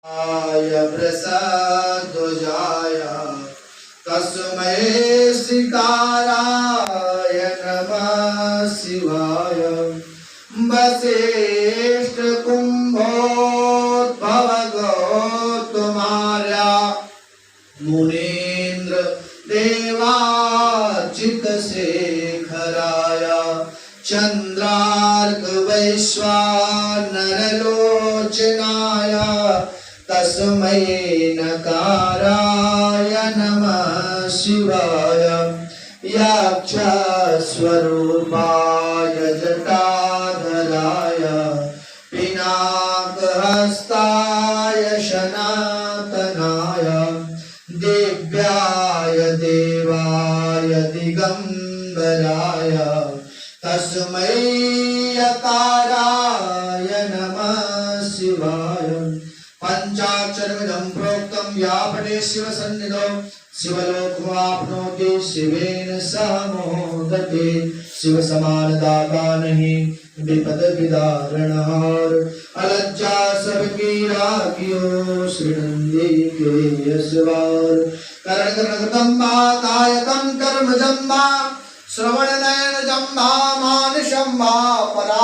आय प्रसादोजाय तस्मै श्रीकाराय नमः शिवाय। वसिष्ठ कुंभोद्भव गौतमार्या मुनीन्द्र देवार्चित शेखराय चंद्रार्क वैश्वानरलोचनाय तस्मै नकाराय नमः शिवाय। यक्षस्वरूपाय जटाधराय पिनाकहस्ताय सनातनाय दिव्याय देवाय दिगंबराय तस्मै यकाराय नमः शिवाय। पंचाक्षरमिदं प्रोक्तं या पठे शिवसन्निधौ शिवलोकमाप्नोति शिवेन सह मोदते। शिव समान दाता नहीं विपद विदारणहार अलज्जा सबकी राखियो श्रीनंदी के यशवार। करण करणकम्बा कायकं कर्म जम्बा श्रवण नयन जम्बा मान शम्बा परा